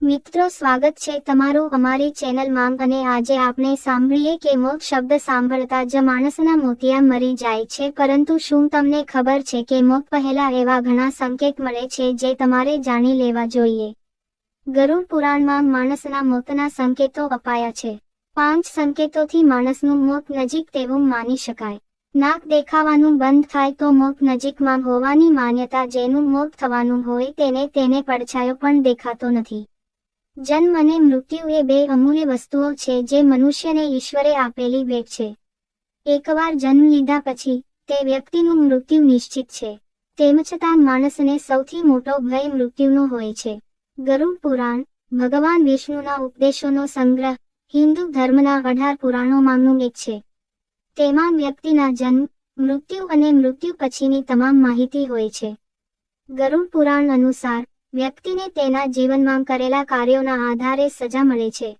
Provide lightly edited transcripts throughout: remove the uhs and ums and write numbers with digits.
મિત્રો, સ્વાગત છે તમારું અમારી ચેનલમાં અને આજે આપણે સાંભળીએ કે મોત શબ્દ સાંભળતા જ માણસના મોતિયા મરી જાય છે, પરંતુ શું તમને ખબર છે કે મોત પહેલા એવા ઘણા સંકેત મળે છે જે તમારે જાણી લેવા જોઈએ। ગરુડ પુરાણમાં માણસના મોતના સંકેતો અપાયા છે। 5 સંકેતોથી માણસનું મોત નજીક તેવું માની શકાય। નાક દેખાવાનું બંધ થાય તો મોત નજીકમાં હોવાની માન્યતા। જેનું મોત થવાનું હોય તેને પડછાયો પણ દેખાતો નથી। જન્મ અને મૃત્યુ એ બે અમૂલ્ય વસ્તુઓ છે જે મનુષ્યને ઈશ્વરે આપેલી ભેટ છે। એકવાર જન્મ લીધા પછી તે વ્યક્તિનું મૃત્યુ નિશ્ચિત છે। તેમ છતાં માણસને સૌથી મોટો ભય મૃત્યુનો હોય છે। ગરુડ પુરાણ ભગવાન વિષ્ણુના ઉપદેશોનો સંગ્રહ હિન્દુ ધર્મના 18 પુરાણોમાંનું એક છે। તેમાં વ્યક્તિના જન્મ, મૃત્યુ અને મૃત્યુ પછીની તમામ માહિતી હોય છે। ગરુડ પુરાણ અનુસાર વ્યક્તિને તેના જીવનમાં કરેલા કાર્યોના આધારે સજા મળે છે।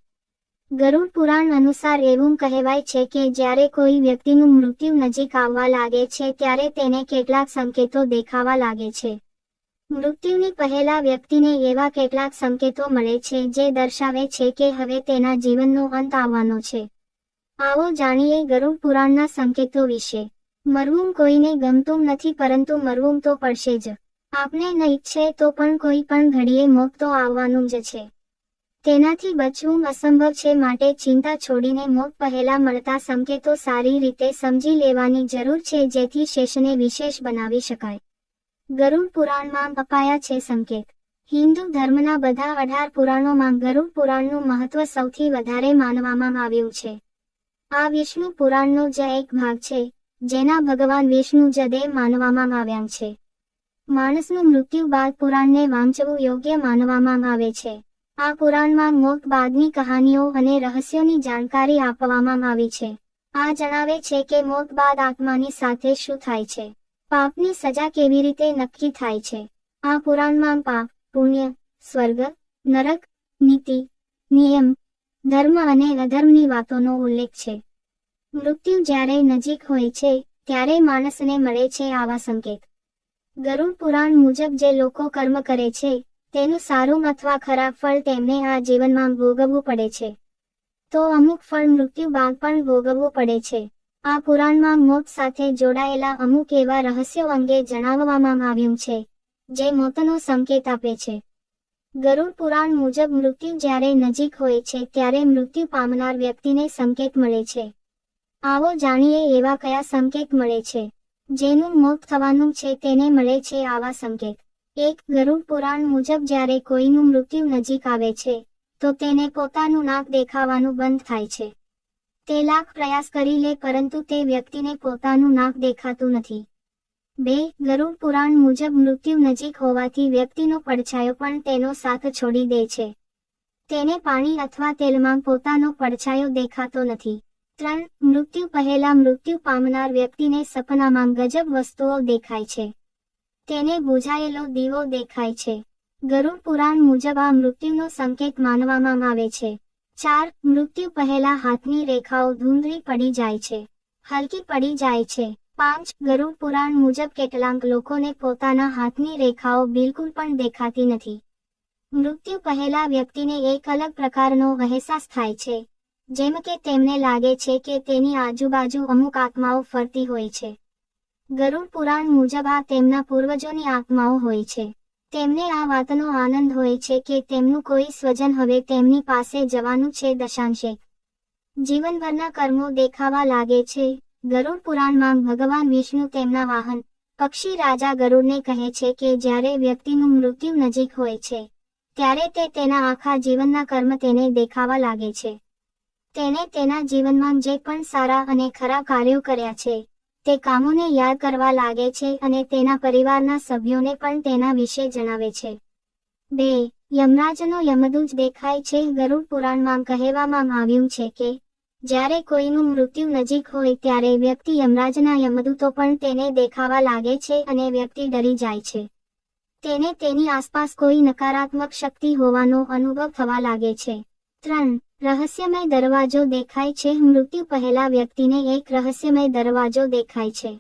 ગરુડ પુરાણ અનુસાર એવું કહેવાય છે કે જ્યારે કોઈ વ્યક્તિનું મૃત્યુ નજીક આવવા લાગે છે ત્યારે તેને કેટલાક સંકેતો દેખાવા લાગે છે। મૃત્યુની પહેલા વ્યક્તિને એવા કેટલાક સંકેતો મળે છે જે દર્શાવે છે કે હવે તેના જીવનનો અંત આવવાનો છે। આવો જાણીએ ગરુડ પુરાણના સંકેતો વિશે। મરવું કોઈને ગમતું નથી, પરંતુ મરવું તો પડશે જ। આપણે ન ઈચ્છે તો પણ કોઈ પણ ઘડીએ મોત તો આવવાનું જ છે। તેનાથી બચવું અસંભવ છે, માટે ચિંતા છોડીને મોત પહેલા મળતા સંકેતો સારી રીતે સમજી લેવાની જરૂર છે જેથી શેષને વિશેષ બનાવી શકાય। ગરુડ પુરાણમાં અપાયા છે સંકેત। હિન્દુ ધર્મના બધા 18 પુરાણોમાં ગરુડ પુરાણનું મહત્વ સૌથી વધારે માનવામાં આવ્યું છે। આ વિષ્ણુ પુરાણનો જ એક ભાગ છે, જેના ભગવાન વિષ્ણુ જ દેવ માનવામાં આવ્યા છે। માણસનું મૃત્યુ બાદ પુરાણને વાંચવું યોગ્ય માનવામાં આવે છે। આ પુરાણમાં મોત બાદની કહાનીઓ અને રહસ્યોની જાણકારી આપવામાં આવી છે। આ જણાવે છે કે મોત બાદ આત્માની સાથે શું થાય છે, પાપની સજા કેવી રીતે નક્કી થાય છે। આ પુરાણમાં પાપ, પુણ્ય, સ્વર્ગ, નરક, નીતિ, નિયમ, ધર્મ અને અધર્મની વાતોનો ઉલ્લેખ છે। મૃત્યુ જ્યારે નજીક હોય છે ત્યારે માણસને મળે છે આવા સંકેત। ગરુડ પુરાણ મુજબ જે લોકો કર્મ કરે છે તેનું સારું અથવા ખરાબ ફળ તેમને આ જીવનમાં ભોગવવું પડે છે, તો અમુક ફળ મૃત્યુ બાદ પણ ભોગવવું પડે છે। આ પુરાણમાં મોત સાથે જોડાયેલા અમુક એવા રહસ્યો અંગે જણાવવામાં આવ્યું છે જે મોતનો સંકેત આપે છે। ગરુડ પુરાણ મુજબ મૃત્યુ જ્યારે નજીક હોય છે ત્યારે મૃત્યુ પામનાર વ્યક્તિને સંકેત મળે છે। આવો જાણીએ એવા કયા સંકેત મળે છે। જેનું મોત થવાનું છે તેને મળે છે આવા સંકેત। 1. ગરુડ પુરાણ મુજબ જ્યારે કોઈનું મૃત્યુ નજીક આવે છે તો તેને પોતાનું નાક દેખાવાનું બંધ થાય છે। તે લાખ પ્રયાસ કરી લે પરંતુ તે વ્યક્તિને પોતાનું નાક દેખાતું નથી। 2. ગરુડ પુરાણ મુજબ મૃત્યુ નજીક હોવાથી વ્યક્તિનો પડછાયો પણ તેનો સાથ છોડી દે છે। તેને પાણી અથવા તેલમાં પોતાનો પડછાયો દેખાતો નથી। 3. મૃત્યુ પહેલા મૃત્યુ પામનાર વ્યક્તિને સપનામાં ગજબ વસ્તુઓ દેખાય છે। તેને બુઝાયેલો દીવો દેખાય છે। ગરુડ પુરાણ મુજબ આ મૃત્યુનો સંકેત માનવામાં આવે છે। 4. મૃત્યુ પહેલા હાથની રેખાઓ ધૂંધળી પડી જાય છે, હલકી પડી જાય છે। 5. ગરુડ પુરાણ મુજબ કેટલાક લોકોને પોતાના હાથની રેખાઓ બિલકુલ પણ દેખાતી નથી। મૃત્યુ પહેલા વ્યક્તિને એક અલગ પ્રકારનો અહેસાસ થાય છે, જેમ કે તેમને લાગે છે કે તેની આજુબાજુ અમુક આત્માઓ ફરતી હોય છે। ગરુડ પુરાણ મુજબ આ તેમના પૂર્વજોની આત્માઓ હોય છે। તેમને આ વાતનો આનંદ હોય છે કે તેમનું કોઈ સ્વજન હવે તેમની પાસે જવાનું છે। દશાંશે જીવનભરના કર્મો દેખાવા લાગે છે। ગરુડ પુરાણમાં ભગવાન વિષ્ણુ તેમના વાહન પક્ષી રાજા ગરુડને કહે છે કે જ્યારે વ્યક્તિનું મૃત્યુ નજીક હોય છે ત્યારે તે તેના આખા જીવનના કર્મ તેને દેખાવા લાગે છે। તેને તેના જીવનમાં જે પણ સારા અને ખરાબ કાર્યો કર્યા છે તે કામોને યાદ કરવા લાગે છે અને તેના પરિવારના સભ્યોને પણ તેના વિશે જણાવે છે। 2. યમરાજનો યમદૂત દેખાય છે। ગરુડ પુરાણમાં કહેવામાં આવ્યું છે કે જ્યારે કોઈનું મૃત્યુ નજીક હોય ત્યારે વ્યક્તિ યમરાજના યમદૂતો પણ તેને દેખાવા લાગે છે અને વ્યક્તિ ડરી જાય છે। તેને તેની આસપાસ કોઈ નકારાત્મક શક્તિ હોવાનો અનુભવ થવા લાગે છે। 3. રહસ્યમય દરવાજો દેખાય છે। મૃત્યુ પહેલા વ્યક્તિને એક રહસ્યમય દરવાજો દેખાય છે।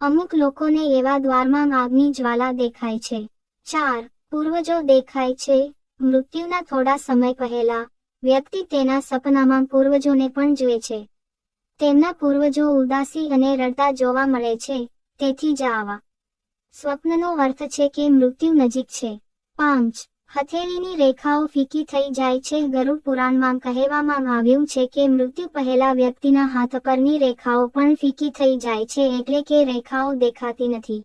અમુક લોકોને એવા દ્વારમાં આગની જ્વાલા દેખાય છે। 4. પૂર્વજો દેખાય છે। મૃત્યુના થોડા સમય પહેલા વ્યક્તિ તેના સપનામાં પૂર્વજોને પણ જુએ છે. તેમના પૂર્વજો ઉદાસી અને રડતા જોવા મળે છે, તેથી જ આવા સ્વપ્નનો અર્થ છે કે મૃત્યુ નજીક છે. 5. હથેળીની રેખાઓ ફીકી થઈ જાય છે. ગરુડ પુરાણમાં કહેવામાં આવ્યું છે કે મૃત્યુ પહેલા વ્યક્તિના હાથ પરની રેખાઓ પણ ફીકી થઈ જાય છે, એટલે કે રેખાઓ દેખાતી નથી.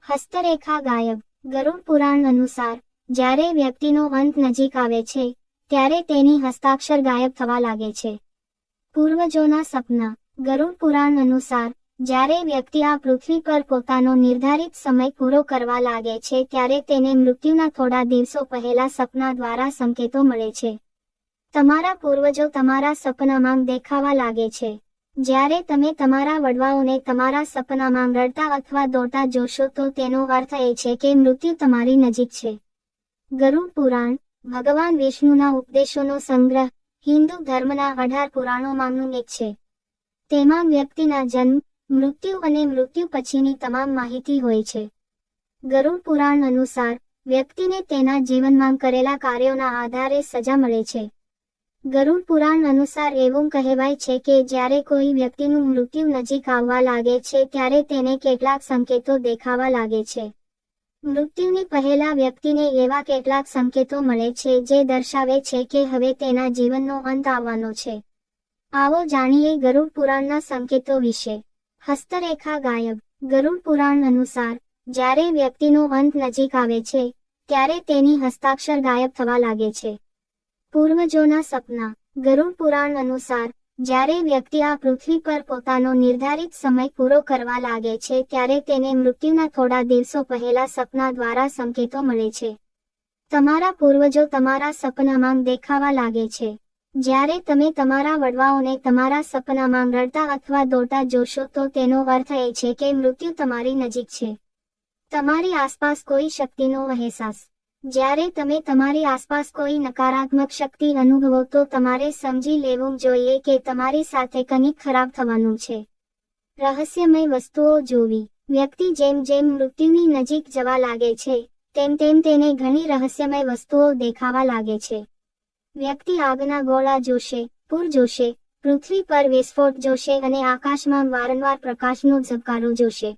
હસ્તરેખા ગાયબ. ગરુડ પુરાણ અનુસાર જ્યારે વ્યક્તિનો અંત નજીક આવે છે, ત્યારે તેની હસ્તાક્ષર ગાયબ થવા લાગે છે. પૂર્વજોના સપના. ગરુડ પુરાણ અનુસાર જ્યારે વ્યક્તિ આ પૃથ્વી પર પોતાનો નિર્ધારિત સમય પૂરો કરવા લાગે છે, ત્યારે તેને મૃત્યુના થોડા દિવસો પહેલા સપના દ્વારા સંકેતો મળે છે. તમારા પૂર્વજો તમારા સપનામાં દેખાવા લાગે છે. જ્યારે તમે તમારા વડવાઓને તમારા સપનામાં રડતા અથવા દોડતા જોશો તો તેનો અર્થ એ છે કે મૃત્યુ તમારી નજીક છે. ગરુડ પુરાણ ભગવાન વિષ્ણુના ઉપદેશોનો સંગ્રહ હિન્દુ ધર્મના 18 પુરાણોમાંનું એક છે. તેમાં વ્યક્તિના જન્મ, મૃત્યુ અને મૃત્યુ પછીની તમામ માહિતી હોય છે. ગરુડ પુરાણ અનુસાર વ્યક્તિને તેના જીવનમાં કરેલા કાર્યોના આધારે સજા મળે છે. ગરુડ પુરાણ અનુસાર એવું કહેવાય છે કે જ્યારે કોઈ વ્યક્તિનું મૃત્યુ નજીક આવવા લાગે છે ત્યારે તેને કેટલાક સંકેતો દેખાવા લાગે છે. મૃત્યુની પહેલા વ્યક્તિને એવા કેટલાક સંકેતો મળે છે જે દર્શાવે છે કે હવે તેના જીવનનો અંત આવવાનો છે. આવો જાણીએ ગરુડ પુરાણના સંકેતો વિશે. હસ્તરેખા ગાયબ. ગરુડ પુરાણ અનુસાર જ્યારે વ્યક્તિનો અંત નજીક આવે છે, ત્યારે તેની હસ્તાક્ષર ગાયબ થવા લાગે છે. પૂર્વજોના સપના. ગરુડ પુરાણ અનુસાર જ્યારે વ્યક્તિ આ પૃથ્વી પર પોતાનો નિર્ધારિત સમય પૂરો કરવા લાગે છે, ત્યારે તેને મૃત્યુના થોડા દિવસો પહેલા સપના દ્વારા સંકેતો મળે છે. તમારા પૂર્વજો તમારા સપનામાં દેખાવા લાગે છે. જ્યારે તમે તમારા વડવાઓને તમારા સપનામાં રડતા અથવા દોડતા જોશો તો તેનો અર્થ એ છે કે મૃત્યુ તમારી નજીક છે. તમારી આસપાસ કોઈ શક્તિનો અહેસાસ. જ્યારે તમે તમારી આસપાસ કોઈ નકારાત્મક શક્તિ અનુભવો તો તમારે સમજી લેવું જોઈએ કે તમારી સાથે કંઈક ખરાબ થવાનું છે. રહસ્યમય વસ્તુઓ જોવી. વ્યક્તિ જેમ જેમ મૃત્યુની નજીક જવા લાગે છે, તેમ તેમ તેને ઘણી રહસ્યમય વસ્તુઓ દેખાવા લાગે છે. વ્યક્તિ આગના ગોળા જોશે, પૂર જોશે, પૃથ્વી પર વિસ્ફોટ જોશે અને આકાશમાં વારંવાર પ્રકાશનો ઝબકારો જોશે.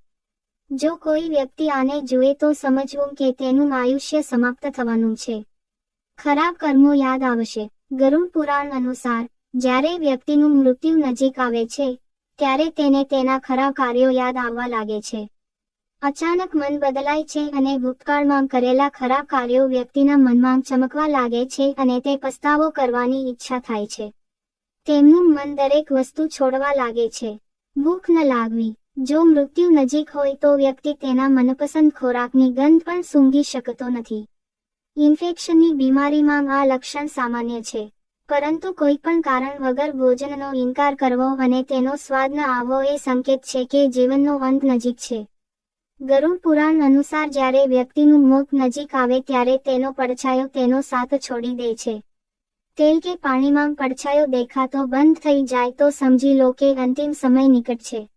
જો કોઈ વ્યક્તિ આને જુએ તો સમજવું કે તેનું આયુષ્ય સમાપ્ત થવાનું છે. ખરાબ કર્મો યાદ આવશે. ગરુડ પુરાણ અનુસાર જ્યારે વ્યક્તિનું મૃત્યુ નજીક આવે છે, ત્યારે તેને તેના ખરાબ કાર્યો યાદ આવવા લાગે છે. અચાનક મન બદલાય છે અને ભૂતકાળમાં કરેલા ખરાબ કાર્યો વ્યક્તિના મનમાં ચમકવા લાગે છે અને તે પસ્તાવો કરવાની ઈચ્છા થાય છે. તેમનું મન દરેક વસ્તુ છોડવા લાગે છે. ભૂખ ન લાગવી. જો મૃત્યુ નજીક હોય તો વ્યક્તિ તેના મનપસંદ ખોરાકની ગંધ પણ સૂંઘી શકતો નથી. ઇન્ફેક્શનની બીમારીમાં આ લક્ષણ સામાન્ય છે, પરંતુ કોઈ પણ કારણ વગર ભોજનનો ઇનકાર કરવો અને તેનો સ્વાદ ન આવવો એ સંકેત છે કે જીવનનો અંત નજીક છે. ગરુડ પુરાણ અનુસાર જ્યારે વ્યક્તિનું મોત નજીક આવે ત્યારે તેનો પડછાયો તેનો સાથ છોડી દે છે. તેલ કે પાણીમાં પડછાયો દેખાતો બંધ થઈ જાય તો સમજી લો કે અંતિમ સમય નિકટ છે.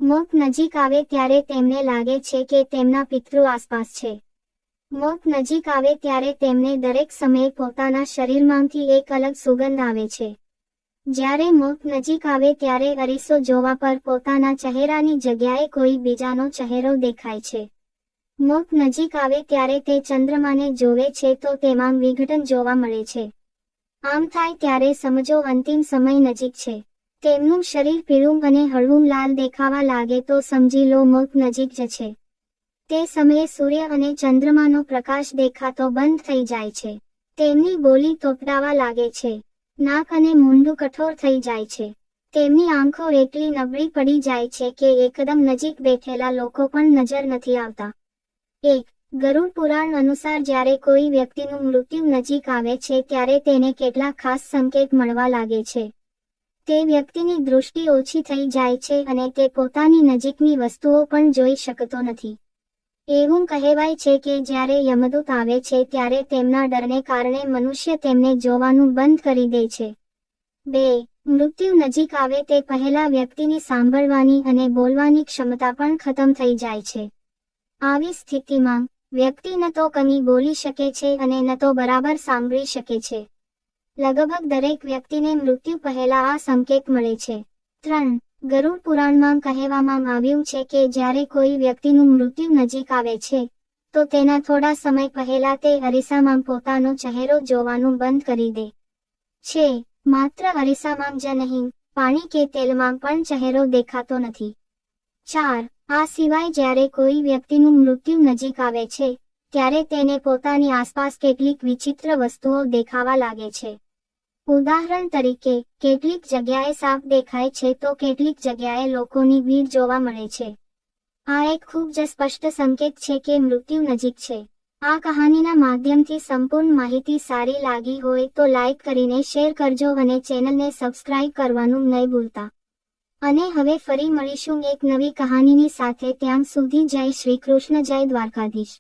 મોત નજીક આવે ત્યારે તેમને લાગે છે કે તેમના પિતૃ આસપાસ છે. મોત નજીક આવે ત્યારે તેમને દરેક સમયે પોતાના શરીરમાંથી એક અલગ સુગંધ આવે છે. જ્યારે મોત નજીક આવે ત્યારે અરીસો જોવા પર પોતાના ચહેરાની જગ્યાએ કોઈ બીજાનો ચહેરો દેખાય છે. મોત નજીક આવે ત્યારે તે ચંદ્રમાને જોવે છે તો તેમાં વિઘટન જોવા મળે છે. આમ થાય ત્યારે સમજો અંતિમ સમય નજીક છે. તેમનું શરીર પીળું અને હળવું લાલ દેખાવા લાગે તો સમજી લો મોત નજીક જ છે. તે સમયે સૂર્ય અને ચંદ્રમાનો પ્રકાશ દેખાતો બંધ થઈ જાય છે. તેમની બોલી તોપડાવા લાગે છે. નાક અને મૂંઢું કઠોર થઈ જાય છે. તેમની આંખો એટલી નબળી પડી જાય છે કે એકદમ નજીક બેઠેલા લોકો પણ નજર નથી આવતા. 1. ગરુડ પુરાણ અનુસાર જ્યારે કોઈ વ્યક્તિનું મૃત્યુ નજીક આવે છે ત્યારે તેને કેટલાક ખાસ સંકેત મળવા લાગે છે. તે વ્યક્તિની દૃષ્ટિ ઓછી થઈ જાય છે અને તે પોતાની નજીકની વસ્તુઓ પણ જોઈ શકતો નથી. એવું કહેવાય છે કે જ્યારે યમદૂત આવે છે ત્યારે તેમના ડરને કારણે મનુષ્ય તેમને જોવાનું બંધ કરી દે છે. 2. મૃત્યુ નજીક આવે તે પહેલા વ્યક્તિની સાંભળવાની અને બોલવાની ક્ષમતા પણ ખતમ થઈ જાય છે. આવી સ્થિતિમાં વ્યક્તિ ન તો કંઈ બોલી શકે છે અને ન તો બરાબર સાંભળી શકે છે. લગભગ દરેક વ્યક્તિને મૃત્યુ પહેલા આ સંકેત મળે છે. 3. ગરુડ પુરાણમાં કહેવામાં આવ્યું છે કે જ્યારે કોઈ વ્યક્તિનું મૃત્યુ નજીક આવે છે, તો તેના થોડા સમય પહેલા તે અરીસામાં પોતાનો ચહેરો જોવાનું બંધ કરી દે છે. માત્ર અરીસામાં જ નહીં, પાણી કે તેલમાં પણ ચહેરો દેખાતો નથી. 4. આ સિવાય જ્યારે કોઈ વ્યક્તિનું મૃત્યુ નજીક આવે છે, ત્યારે તેને પોતાની આસપાસ કેટલીક વિચિત્ર વસ્તુઓ દેખાવા લાગે છે. ઉદાહરણ તરીકે, કેટલીક જગ્યાએ સાપ દેખાય છે તો કેટલીક જગ્યાએ લોકોની ભીડ જોવા મળે છે. આ એક ખૂબ જ સ્પષ્ટ સંકેત છે કે મૃત્યુ નજીક છે. આ કહાનીના માધ્યમથી સંપૂર્ણ માહિતી સારી લાગી હોય તો લાઈક કરીને શેર કરજો અને ચેનલને સબસ્ક્રાઇબ કરવાનું નહીં ભૂલતા. અને હવે ફરી મળીશું એક નવી કહાનીની સાથે. ત્યાં સુધી જય શ્રી કૃષ્ણ, જય દ્વારકાધીશ.